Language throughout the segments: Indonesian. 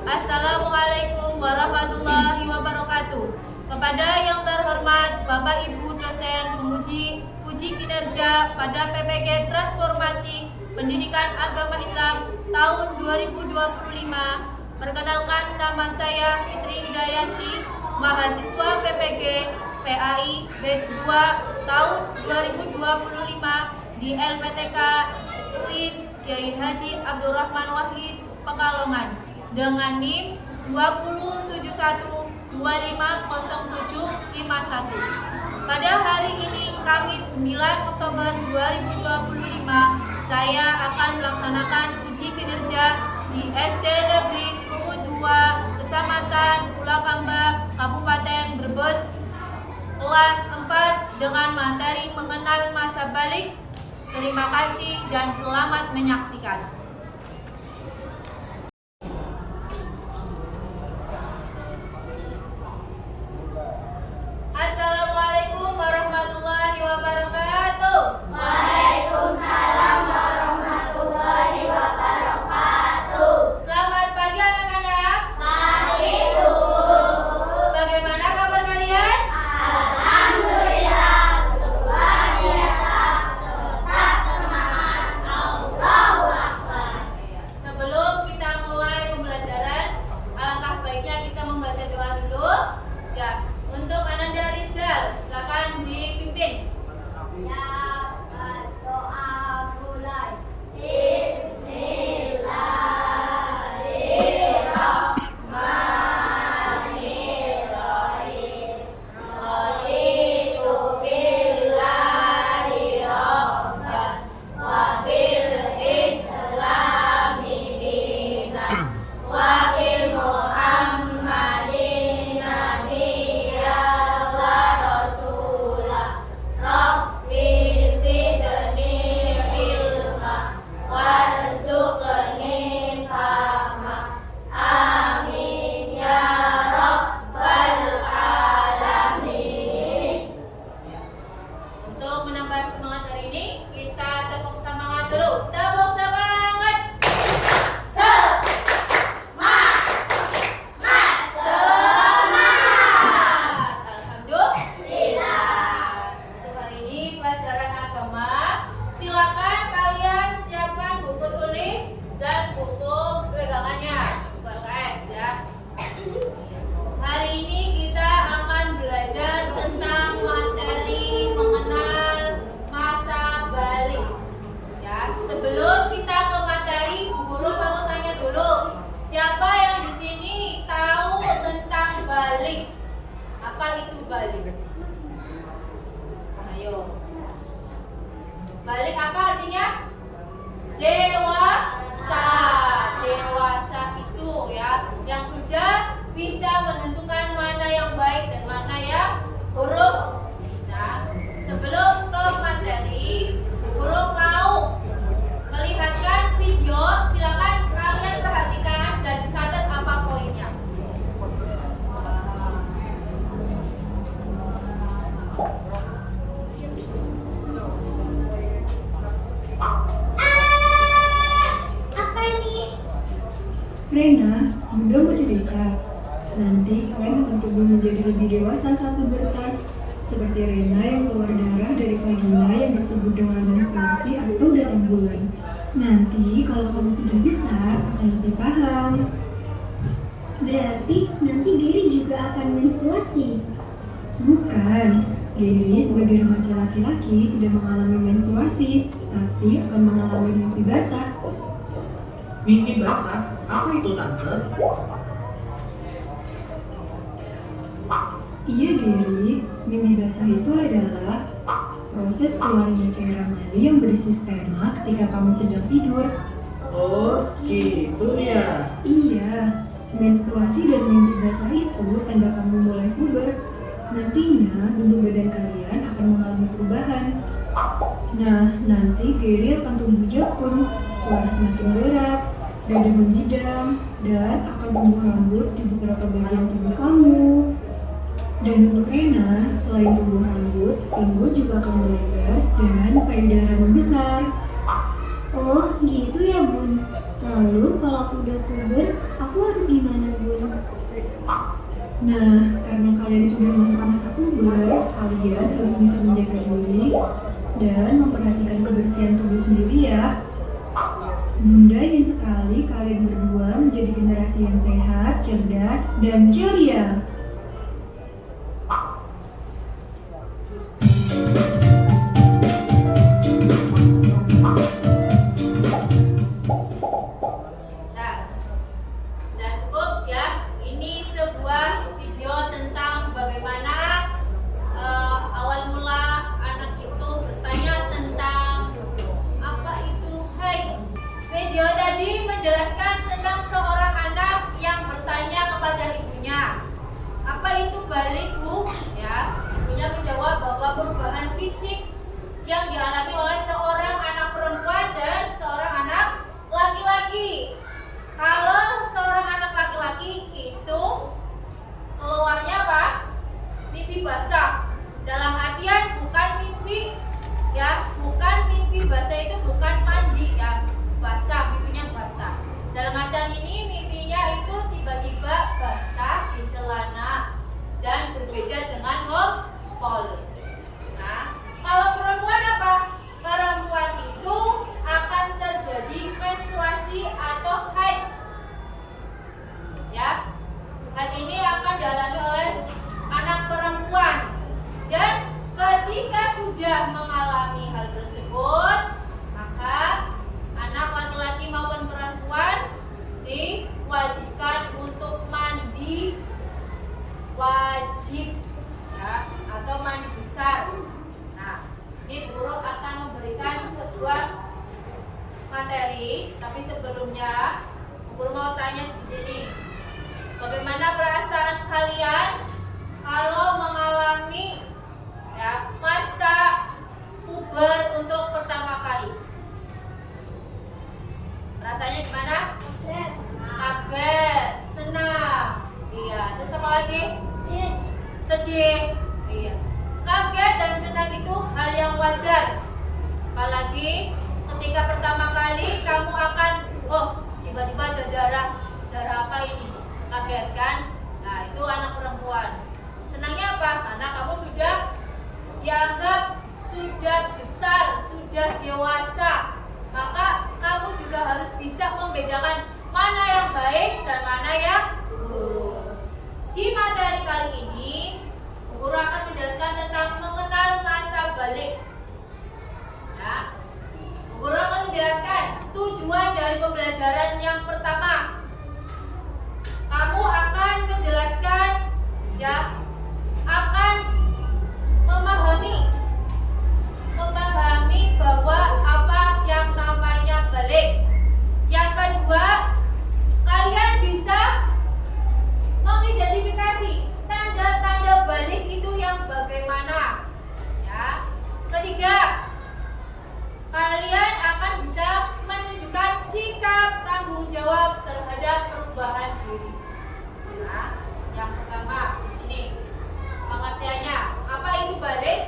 Assalamualaikum warahmatullahi wabarakatuh. Kepada yang terhormat Bapak Ibu dosen penguji kinerja pada PPG Transformasi Pendidikan Agama Islam tahun 2025. Perkenalkan, nama saya Fitri Hidayati, mahasiswa PPG PAI Batch 2 tahun 2025 di LPTK UIN Kiai Haji Abdurrahman Wahid Pekalongan dengan NIM 20712500751. Pada hari ini Kamis 9 Oktober 2025, saya akan melaksanakan uji kinerja di SD Negeri Krungu 2, Kecamatan Pulakamba, Kabupaten Brebes, kelas 4 dengan materi mengenal masa balik. Terima kasih dan selamat menyaksikan. Assalamualaikum warahmatullahi wabarakatuh. Waalaikumsalam warahmatullahi wabarakatuh. Selamat pagi anak-anak. Pagi, Bu. Bagaimana kabar kalian? Alhamdulillah, luar biasa. Tetap semangat. Allahu Akbar. Sebelum kita mulai pembelajaran, alangkah baiknya kita membaca doa dulu. Ya, untuk Ananda Rizal, silakan dipimpin. Ya, doa mulai. Bismillahirrahmanirrahim. Raditu billahi rabban wa bil islami dinan wa bi Muhammadin nabiyyan wa rasulah. Rabbi zidni ilma warzuqni fahma. Amin ya rabbal alamin. Untuk menambah semangat hari ini, kita tepuk semangat dulu. Tepuk semangat. Semangat, semangat. Alhamdulillah. Untuk hari ini pelajaran agama, silakan kalian siapkan buku tulis dan buku pegangannya, buku LKS ya. Hari ini kita akan belajar tentang materi mengenal masa balik. Ya, sebelum kita ke materi, Bu Guru mau tanya dulu, siapa yang di sini tahu tentang balik? Apa itu balik? Ayo. Balik apa artinya? Dewasa. Dewasa itu ya, yang sudah bisa menentukan mana yang baik dan mana yang buruk. Nah, sebelum ke materi, Guru mau melihatkan video. Silakan kalian perhatikan dan catat apa poinnya. Apa ini? Rena, Bunda mau cerita. Nanti kalian akan tumbuh menjadi lebih dewasa saat pubertas. Seperti Rena yang keluar darah dari vagina yang disebut dengan menstruasi atau datang bulan. Nanti kalau kamu sudah besar, akan lebih paham. Berarti nanti Gary juga akan menstruasi. Bukan, Gary sebagai remaja laki-laki tidak mengalami menstruasi, tapi akan mengalami mimpi basah. Mimpi basah? Apa itu, Tante? Iya Gary, mimpi basah itu adalah proses keluarnya cairan mani yang berisi sperma ketika kamu sedang tidur. Oh, gitu ya. Iya, menstruasi dan mimpi basah itu tanda kamu mulai puber. Nantinya bentuk badan kalian akan mengalami perubahan. Nah, nanti Gary akan tumbuh jakun, suara semakin berat, dada membidang, dan akan tumbuh rambut di beberapa bagian tubuh kamu. Dan untuk Rena, selain tumbuh rambut, pinggul juga akan melebar dan payudara membesar. Oh, gitu ya, Bun. Lalu kalau aku udah puber, aku harus gimana Nah, karena kalian sudah masuk masa puber, kalian harus bisa menjaga diri dan memperhatikan kebersihan tubuh sendiri ya. Bunda ingin sekali kalian berdua menjadi generasi yang sehat, cerdas, dan ceria. Nah, dan cukup ya. Ini sebuah video tentang bagaimana awal mula anak itu bertanya tentang apa itu haid. Video tadi menjelaskan tentang seorang anak yang bertanya kepada ibunya, apa itu balighu? Ya, ibunya menjawab bahwa perubahan fisik yang dialami oleh seorang anak perempuan dan seorang anak laki-laki. Kalau seorang anak laki-laki itu keluarnya apa? Mimpi basah. Dalam artian bukan mimpi ya, bukan mimpi basah itu bukan mandi ya, basah, mimpinya basah. Dalam artian ini mimpinya itu tiba-tiba basah di celana dan berbeda dengan haid. Nah, kalau perempuan apa? Perempuan itu akan terjadi menstruasi atau haid. Ya, haid ini akan dialami oleh anak perempuan. Dan ketika sudah mengalami hal tersebut, maka anak laki-laki maupun perempuan diwajibkan untuk mandi wajib ya, atau mandi besar. Nah, ini guru akan memberikan sebuah materi, tapi sebelumnya guru mau tanya di sini, bagaimana perasaan kalian kalau mengalami ya masa puber untuk pertama kali? Rasanya gimana? Kaget, senang, iya. Terus apa lagi? Sedih, iya. Kaget dan senang itu hal yang wajar. Apalagi ketika pertama kali kamu akan, tiba-tiba ada darah apa ini? Kaget kan? Nah, itu anak perempuan. Senangnya apa? Karena kamu sudah dianggap sudah besar, sudah dewasa. Maka kamu juga harus bisa membedakan mana yang baik dan mana yang buruk. Di materi kali ini, guru akan menjelaskan tentang mengenal masa balik. Ya, guru akan menjelaskan tujuan dari pembelajaran yang pertama. Kamu akan menjelaskan, ya, akan memahami bahwa apa yang namanya balik. Yang kedua, kalian bisa mengidentifikasi tanda-tanda balik itu yang bagaimana. Ya. Ketiga, kalian akan bisa menunjukkan sikap tanggung jawab terhadap perubahan diri. Nah, yang pertama di sini pengertiannya, apa itu balik?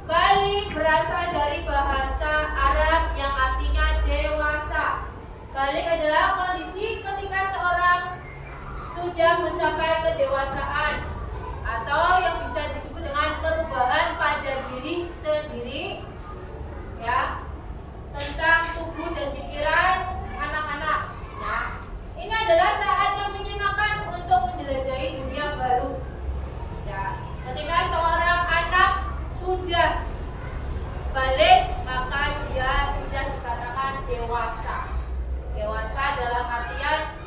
Balik berasal dari bahasa Arab yang artinya dewasa. Balik adalah kondisi ketika seorang sudah mencapai kedewasaan atau yang bisa disebut dengan perubahan pada diri sendiri, ya, tentang tubuh dan pikiran anak-anak. Ya, ini adalah saat yang menyenangkan untuk menjelajahi dunia baru. Ya, ketika seorang anak sudah balik, maka dia sudah dikatakan dewasa. Dewasa dalam artian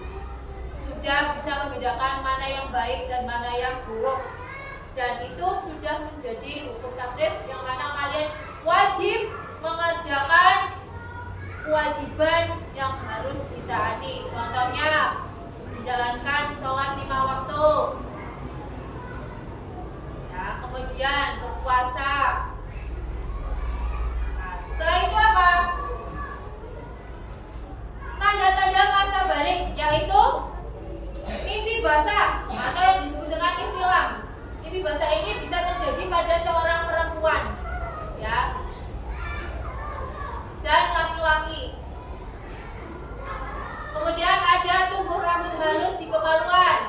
sudah bisa membedakan mana yang baik dan mana yang buruk. Dan itu sudah menjadi hukum taklif yang mana kalian wajib mengerjakan kewajiban yang harus ditaati. Contohnya, menjalankan sholat 5 waktu. Ya, kemudian berpuasa. Nah, setelah itu apa? Tanda-tanda masa balik, yaitu mimpi basah atau yang disebut dengan ihtilam. Mimpi basah ini bisa terjadi pada seorang perempuan, ya, dan laki-laki. Kemudian ada tumbuh rambut halus di kemaluan.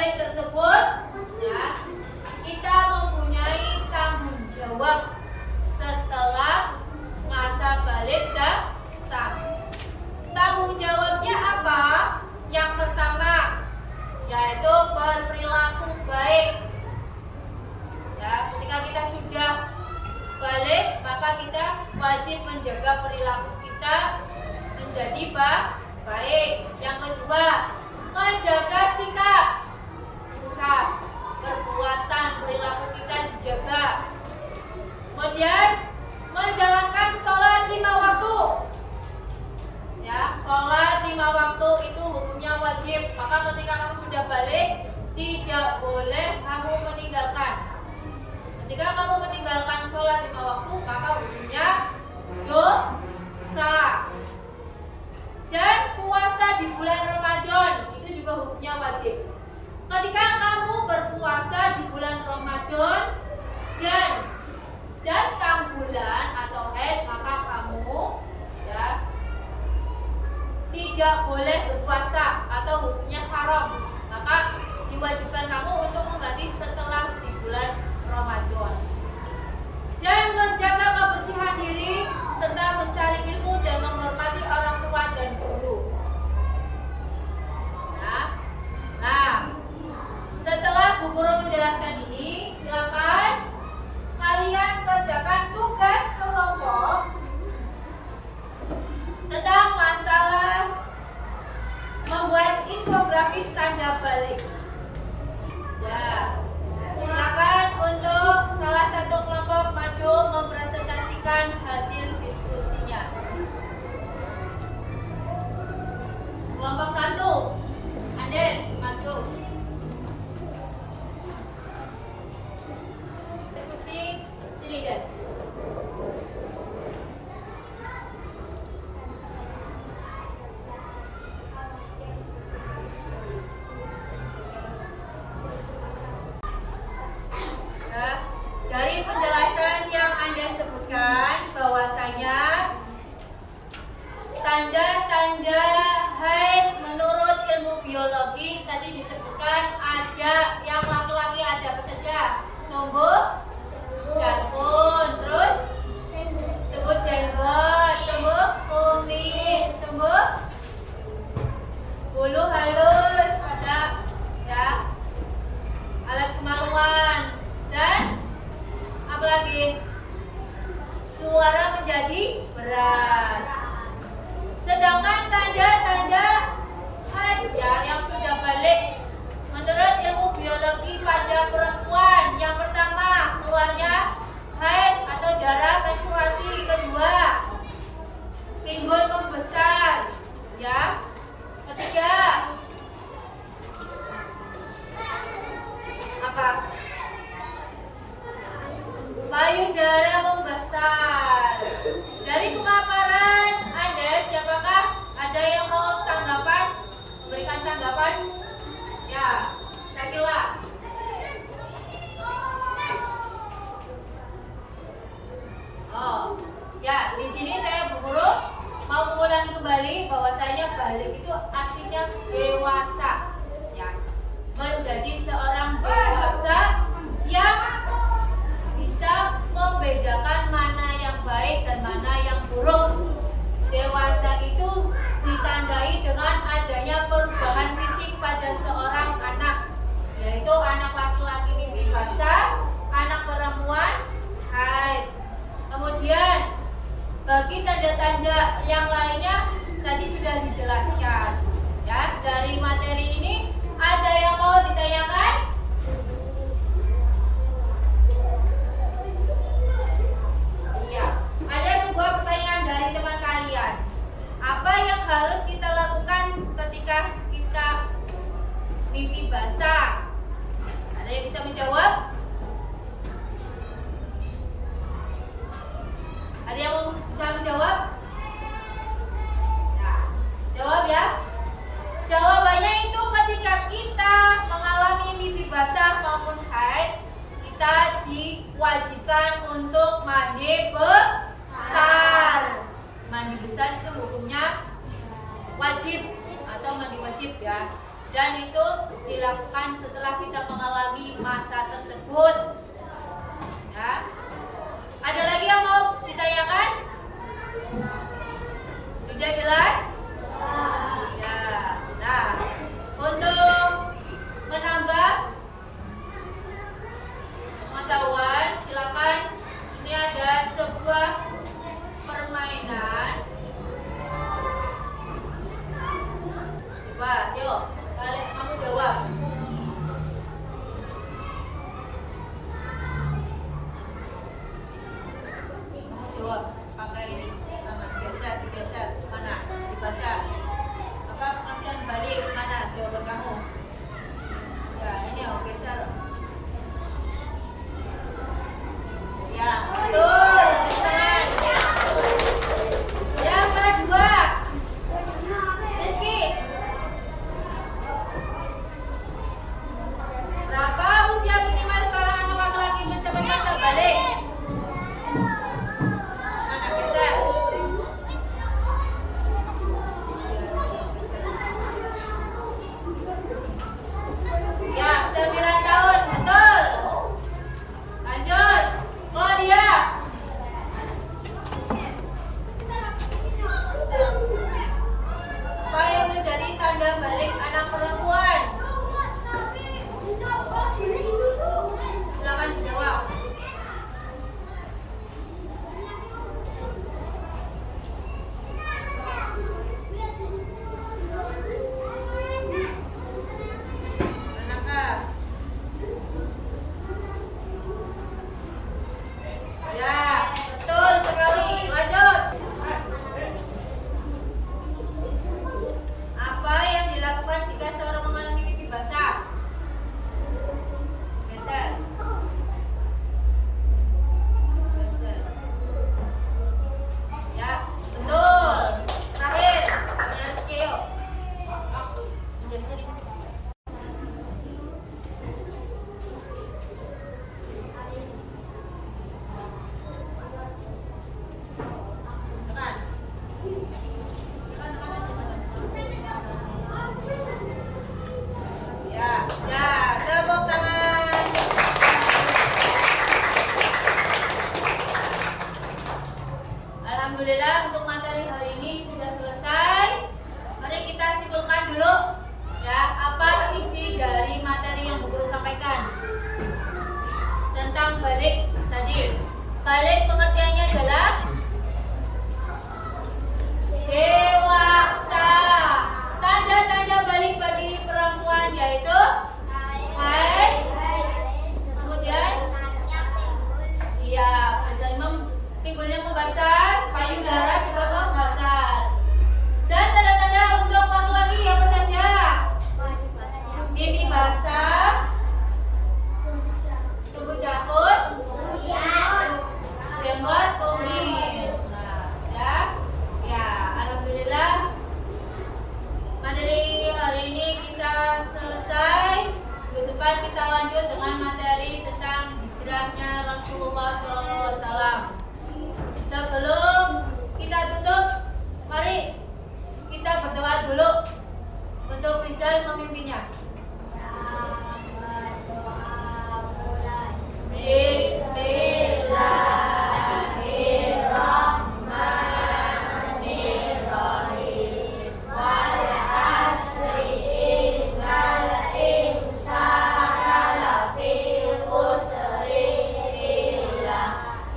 balik tersebut, ya, kita mempunyai tanggung jawab setelah masa balik datang. Tanggung jawabnya apa? Yang pertama, yaitu berperilaku baik. Ya, ketika kita sudah balik, maka kita wajib menjaga perilaku kita menjadi baik. Yang kedua, menjaga sikap, perbuatan, perilaku kita dijaga. Kemudian menjalankan sholat 5 waktu. Ya, sholat 5 waktu itu hukumnya wajib. Maka ketika kamu sudah balik, tidak boleh kamu meninggalkan. Ketika kamu meninggalkan sholat 5 waktu, maka hukumnya dosa. Dan puasa di bulan Ramadan itu juga hukumnya wajib. Ketika kamu berpuasa di bulan Ramadan dan datang bulan atau haid, maka kamu ya tidak boleh berpuasa atau hukumnya haram. Maka diwajibkan kamu untuk mengganti setelah di bulan Ramadan. Dan menjaga kebersihan diri serta mencari ilmu dan menghormati orang tua dan guru. Nah, setelah Bu Guru menjelaskan ini, silakan kalian kerjakan tugas kelompok tentang masalah membuat infografis tanda balik. Ya, silakan untuk salah satu kelompok maju mempresentasikan hasil diskusinya. Kelompok 1, Andes, maju. Diskusi, sini guys. Dari penjelasan yang Anda sebutkan bahwasanya tanda-tanda haid menurut ilmu biologi tadi disebutkan ada yang laki-laki ada apa saja? Tumbuh janggut, terus tumbuh jenggot, tumbuh kumis, tumbuh bulu halus, ada ya alat kemaluan dan apalagi suara menjadi berat. Sedangkan tanda-tanda haid ya yang sudah balik menurut ilmu biologi pada perempuan, yang pertama keluarnya haid atau darah menstruasi, kedua pinggul membesar, ya, ketiga apa? Payudara membesar. Dari pemaparan Anda, siapakah ada yang mau tanggapan? Berikan tanggapan? Ya, Sakila. Oh, ya, di sini saya Bu Guru mau mengulang kembali bahwasanya balik itu artinya dewasa, ya, menjadi seorang dewasa yang bisa membedakan mana yang baik dan mana yang buruk. Dewasa itu ditandai dengan adanya perubahan fisik pada seorang anak, yaitu anak laki-laki mimpi basah, anak perempuan haid. Kemudian bagi tanda-tanda yang lainnya tadi sudah dijelaskan. Ya, dari materi ini ada yang mau ditanyakan? Ada sebuah pertanyaan dari teman kalian. Apa yang harus kita lakukan ketika kita mimpi basah? Ada yang bisa menjawab? Ada yang bisa menjawab? Nah, jawab ya. Jawabannya itu ketika kita mengalami mimpi basah maupun haid, kita diwajibkan untuk mandi besar. Mandi besar itu hukumnya wajib atau mandi wajib ya. dan itu dilakukan setelah kita mengalami masa tersebut. Ya. Ada lagi yang mau ditanyakan? Sudah jelas? Ya. Nah, untuk menambah pengetahuan, silakan. Ini ada sebuah permainan. Coba, yuk, kalian kamu jawab. Kamu jawab pakai ini. Digeser, mana? Dibaca. Apa pengertian balik? Mana jawaban kamu? Ya, ini geser. Ya, betul. Tangan. Yang kedua, Rizky. Berapa usia minimal seorang anak laki-laki mencapai masa balik? Mana geser? Ya, 9 tahun, betul. Lanjut. Oh dia. Apa yang menjadi tanda balik anak perempuan? Silakan dijawab. Manakah? Ya, betul sekali. Lanjut. Apa yang dilakukan jika seorang mengalami mimpi basah? Geser. Geser. Ya, betul. Terakhir, punya Rizky, yuk. Jadi sini. Tekan. Ya, ya, tepuk tangan. Alhamdulillah untuk materi hari ini sudah selesai. Mari kita simpulkan dulu ya, apa isi dari materi yang Bu Guru sampaikan tentang balik tadi. Balik pengertiannya adalah dewasa. Tanda-tanda balik bagi perempuan yaitu haid, kemudian iya, pinggulnya membesar, payudara juga membesar. Dan tanda-tanda untuk laki-laki apa saja? Mimpi basah, tubuh jakun, jenggot kumis. Nah, ya, ya, alhamdulillah. Materi hari ini kita selesai. Minggu depan kita lanjut dengan materi tentang hijrahnya Rasulullah SAW. Sebelum kita tutup, mari kita berdoa dulu untuk Rizal memimpinnya. Bismillahirrahmanirrahim. Wal asri innal insana lafi khusri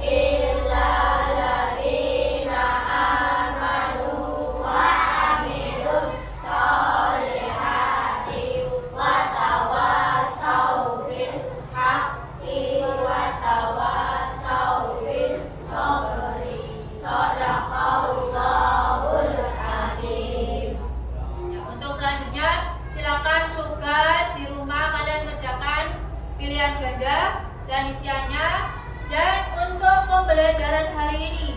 illa alladziina amanu wa amilus solihati wa tawassaw bil haqqi wa tawassaw bis sabri. Shadaqallahul adzim. Ya, untuk selanjutnya silakan tugas di rumah kalian kerjakan pilihan ganda dan isiannya. Dan untuk pembelajaran hari ini